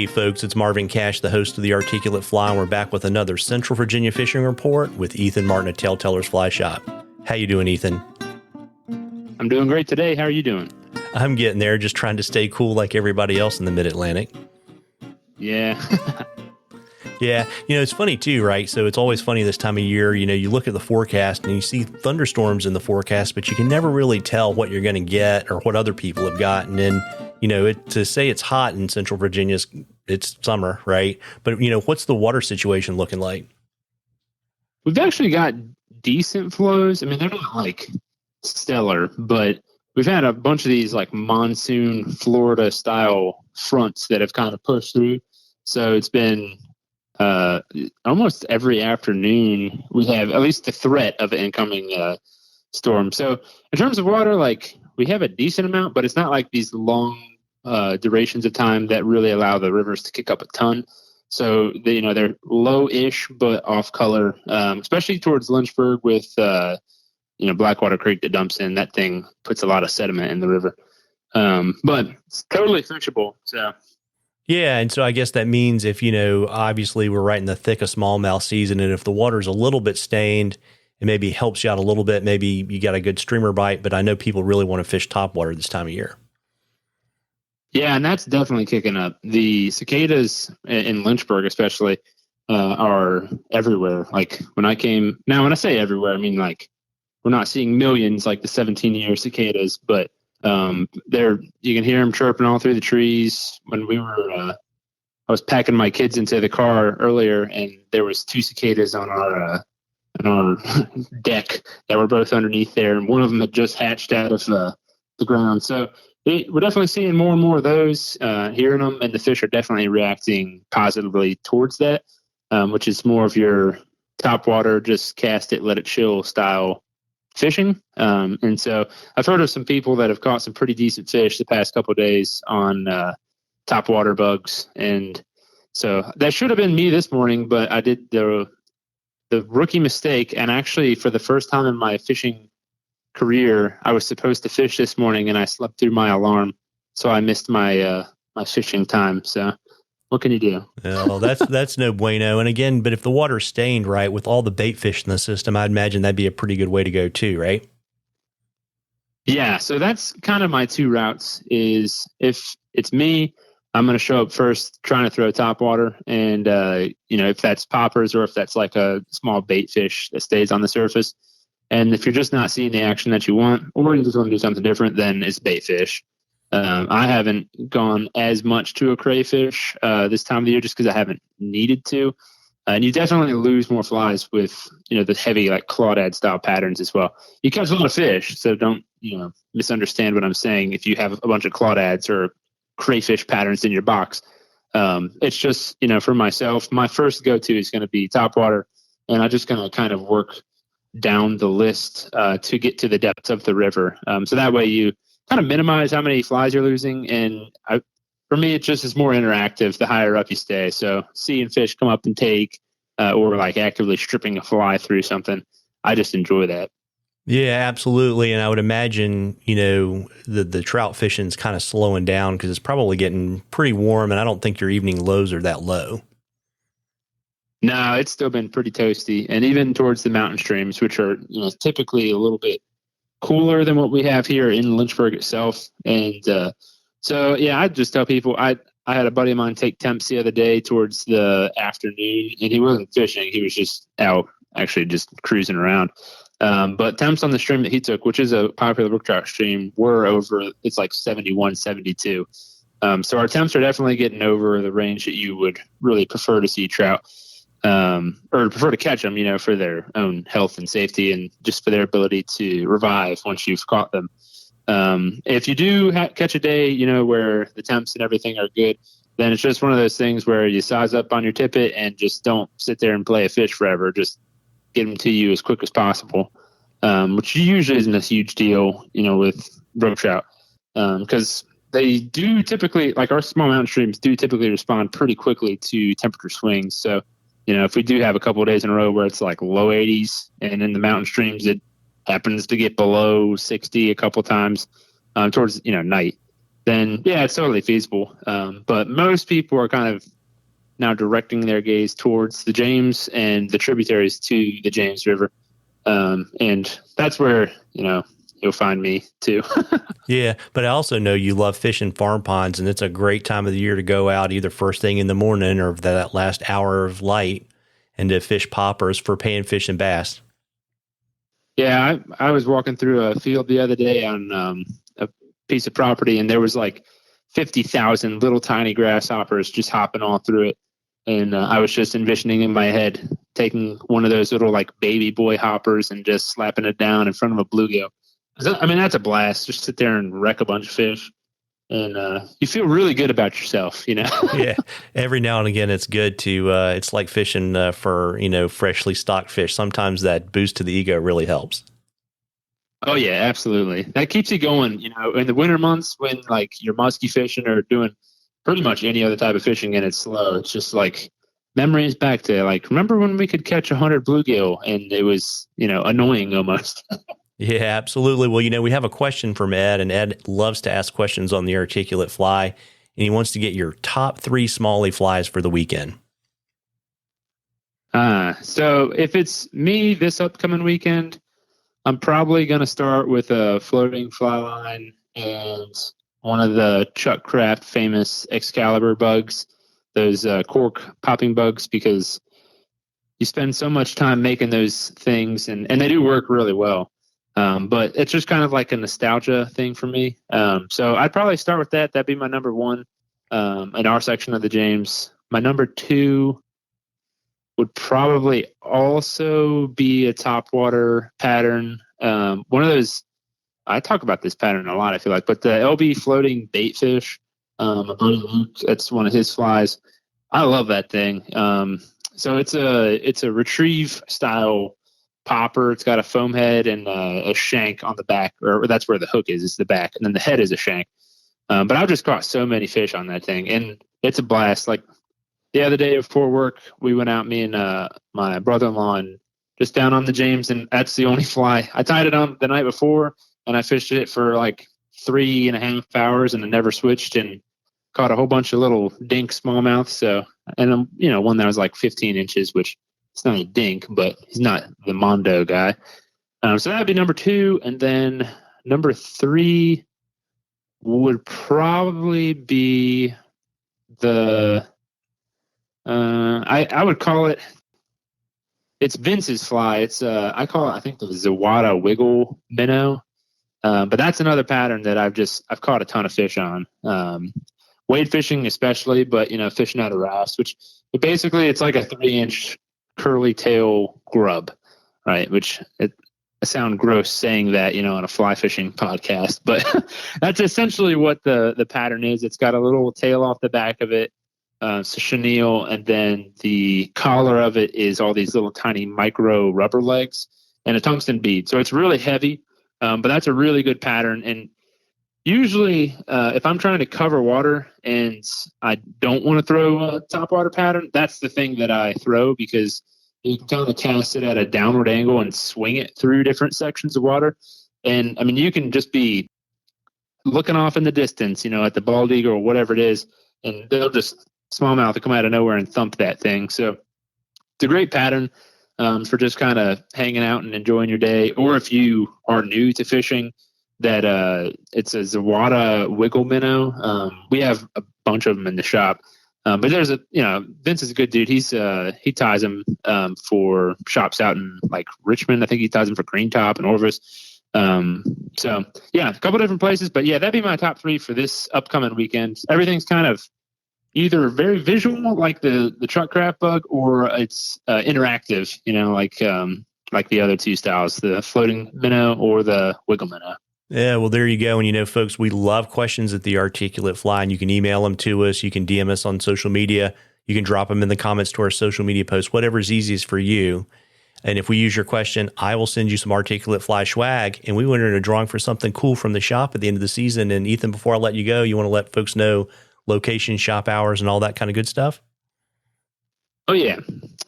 folks, it's Marvin Cash, the host of the Articulate Fly, and we're back with another Central Virginia fishing report with Ethan Martin at TaleTellers Fly Shop. How you doing, Ethan? I'm doing great today. How are you doing? I'm getting there, just trying to stay cool like everybody else in the Mid-Atlantic. Yeah. Yeah, it's funny too, right? So it's always funny this time of year, you look at the forecast and you see thunderstorms in the forecast, but you can never really tell what you're going to get or what other people have got. And then, to say it's hot in Central Virginia, it's summer, right? But, what's the water situation looking like? We've actually got decent flows. I mean, they're not like stellar, but we've had a bunch of these like monsoon Florida style fronts that have kind of pushed through. So it's been almost every afternoon we have at least the threat of an incoming storm. So in terms of water, like we have a decent amount, but it's not like these long durations of time that really allow the rivers to kick up a ton. So they're low-ish but off color, especially towards Lynchburg with Blackwater Creek that dumps in. That thing puts a lot of sediment in the river, but it's totally fishable. So. Yeah, and so I guess that means if, obviously we're right in the thick of smallmouth season, and if the water's a little bit stained, it maybe helps you out a little bit. Maybe you got a good streamer bite, but I know people really want to fish topwater this time of year. Yeah, and that's definitely kicking up. The cicadas in Lynchburg especially are everywhere. Like when I say everywhere, I mean like we're not seeing millions like the 17-year cicadas, but you can hear them chirping all through the trees. When I was packing my kids into the car earlier, and there was 2 cicadas on our deck that were both underneath there, and one of them had just hatched out of the ground. So we're definitely seeing more and more of those, hearing them, and the fish are definitely reacting positively towards that, which is more of your topwater, just cast it, let it chill style fishing. And so I've heard of some people that have caught some pretty decent fish the past couple of days on topwater bugs. And so that should have been me this morning, but I did the rookie mistake. And actually, for the first time in my fishing career, I was supposed to fish this morning and I slept through my alarm. So I missed my fishing time. So what can you do? Well, that's no bueno. And again, but if the water's stained, right, with all the bait fish in the system, I'd imagine that'd be a pretty good way to go too, right? Yeah. So that's kind of my 2 routes is if it's me, I'm going to show up first trying to throw topwater. And, if that's poppers or if that's like a small bait fish that stays on the surface. And if you're just not seeing the action that you want, or you just want to do something different, then it's bait fish. I haven't gone as much to a crayfish this time of the year just because I haven't needed to. And you definitely lose more flies with, the heavy like clawdad style patterns as well. You catch a lot of fish, so don't, misunderstand what I'm saying. If you have a bunch of clawdads or crayfish patterns in your box, it's just, for myself, my first go-to is going to be topwater, and I'm just going to kind of work down the list to get to the depths of the river. So that way you kind of minimize how many flies you're losing. And for me, it just is more interactive the higher up you stay. So seeing fish come up and take, or like actively stripping a fly through something, I just enjoy that. Yeah, absolutely. And I would imagine, the trout fishing's kind of slowing down because it's probably getting pretty warm, and I don't think your evening lows are that low. No, it's still been pretty toasty. And even towards the mountain streams, which are, typically a little bit cooler than what we have here in Lynchburg itself. And so, yeah, I just tell people, I had a buddy of mine take Temps the other day towards the afternoon, and he wasn't fishing. He was just out, actually just cruising around. But Temps on the stream that he took, which is a popular brook trout stream, were over, it's like 71, 72. So our Temps are definitely getting over the range that you would really prefer to see trout. Or prefer to catch them, for their own health and safety and just for their ability to revive once you've caught them. If you do catch a day, where the temps and everything are good, then it's just one of those things where you size up on your tippet and just don't sit there and play a fish forever. Just get them to you as quick as possible, which usually isn't a huge deal, with brook trout, because they do typically, like our small mountain streams do typically respond pretty quickly to temperature swings. So, if we do have a couple of days in a row where it's like low 80s, and in the mountain streams it happens to get below 60 a couple times towards night, then yeah, it's totally feasible. But most people are kind of now directing their gaze towards the James and the tributaries to the James River. And that's where, you'll find me too. Yeah, but I also know you love fishing farm ponds, and it's a great time of the year to go out either first thing in the morning or that last hour of light and to fish poppers for panfish and bass. Yeah, I was walking through a field the other day on a piece of property, and there was like 50,000 little tiny grasshoppers just hopping all through it. And I was just envisioning in my head taking one of those little like baby boy hoppers and just slapping it down in front of a bluegill. I mean, that's a blast. Just sit there and wreck a bunch of fish. And you feel really good about yourself, Yeah, every now and again, it's good to. It's like fishing for freshly stocked fish. Sometimes that boost to the ego really helps. Oh yeah, absolutely. That keeps you going. In the winter months when like you're musky fishing or doing pretty much any other type of fishing and it's slow, it's just like memories back to like remember when we could catch 100 bluegill and it was annoying almost. Yeah, absolutely. Well, we have a question from Ed, and Ed loves to ask questions on the articulate fly, and he wants to get your top 3 smallie flies for the weekend. So if it's me this upcoming weekend, I'm probably going to start with a floating fly line and one of the Chuck Craft famous Excalibur bugs, those cork popping bugs, because you spend so much time making those things and they do work really well. But it's just kind of like a nostalgia thing for me. So I'd probably start with that. That'd be my number 1 in our section of the James. My number 2 would probably also be a topwater pattern. One of those, I talk about this pattern a lot, I feel like, but the LB floating bait fish, my buddy Luke, that's one of his flies. I love that thing. So it's a retrieve style popper. It's got a foam head and a shank on the back, or that's where the hook is. It's the back, and then the head is a shank. But I've just caught so many fish on that thing, and it's a blast. Like the other day before work, we went out, me and my brother-in-law, and just down on the James, and that's the only fly. I tied it on the night before, and I fished it for like 3.5 hours, and I never switched, and caught a whole bunch of little dink smallmouth. So, and one that was like 15 inches, which it's not a dink, but he's not the Mondo guy. So that'd be number 2. And then number 3 would probably be the, I would call it's Vince's fly. It's, I call it, I think the Zawada Wiggle Minnow. But that's another pattern that I've caught a ton of fish on. Wade fishing especially, but fishing out of rafts, which basically it's like a 3-inch curly tail grub, right? Which I sound gross saying that, on a fly fishing podcast, but that's essentially what the pattern is. It's got a little tail off the back of it, so chenille, and then the collar of it is all these little tiny micro rubber legs and a tungsten bead. So it's really heavy, but that's a really good pattern. And usually, if I'm trying to cover water and I don't want to throw a topwater pattern, that's the thing that I throw, because you can kind of cast it at a downward angle and swing it through different sections of water. And I mean, you can just be looking off in the distance, at the bald eagle or whatever it is, and they'll just smallmouth will come out of nowhere and thump that thing. So it's a great pattern for just kind of hanging out and enjoying your day. Or if you are new to fishing, that it's a Zawada Wiggle Minnow. We have a bunch of them in the shop. But there's Vince is a good dude. He ties them for shops out in like Richmond. I think he ties them for Green Top and Orvis. So yeah, a couple different places, but yeah, that'd be my top 3 for this upcoming weekend. Everything's kind of either very visual, like the truck craft bug, or it's interactive, like the other 2 styles, the floating minnow or the wiggle minnow. Yeah, well, there you go. And, folks, we love questions at the Articulate Fly, and you can email them to us. You can DM us on social media. You can drop them in the comments to our social media posts, whatever's easiest for you. And if we use your question, I will send you some Articulate Fly swag, and we went in a drawing for something cool from the shop at the end of the season. And Ethan, before I let you go, you want to let folks know location, shop hours, and all that kind of good stuff? Oh, yeah.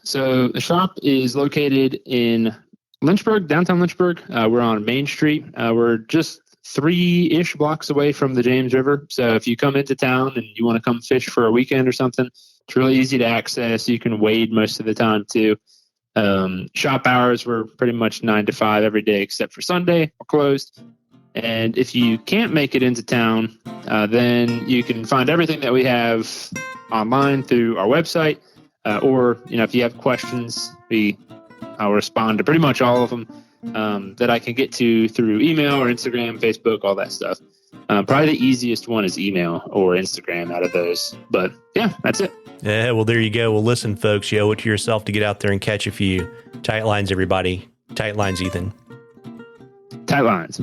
So the shop is located in Lynchburg, downtown Lynchburg. We're on Main Street. We're just 3-ish blocks away from the James River. So if you come into town and you want to come fish for a weekend or something, it's really easy to access. You can wade most of the time too. Shop hours were pretty much 9 to 5 every day except for Sunday. We're closed. And if you can't make it into town, then you can find everything that we have online through our website. Or, if you have questions, I'll respond to pretty much all of them that I can get to through email or Instagram, Facebook, all that stuff. Probably the easiest one is email or Instagram out of those. But yeah, that's it. Yeah, well, there you go. Well, listen, folks, you owe it to yourself to get out there and catch a few. Tight lines, everybody. Tight lines, Ethan. Tight lines.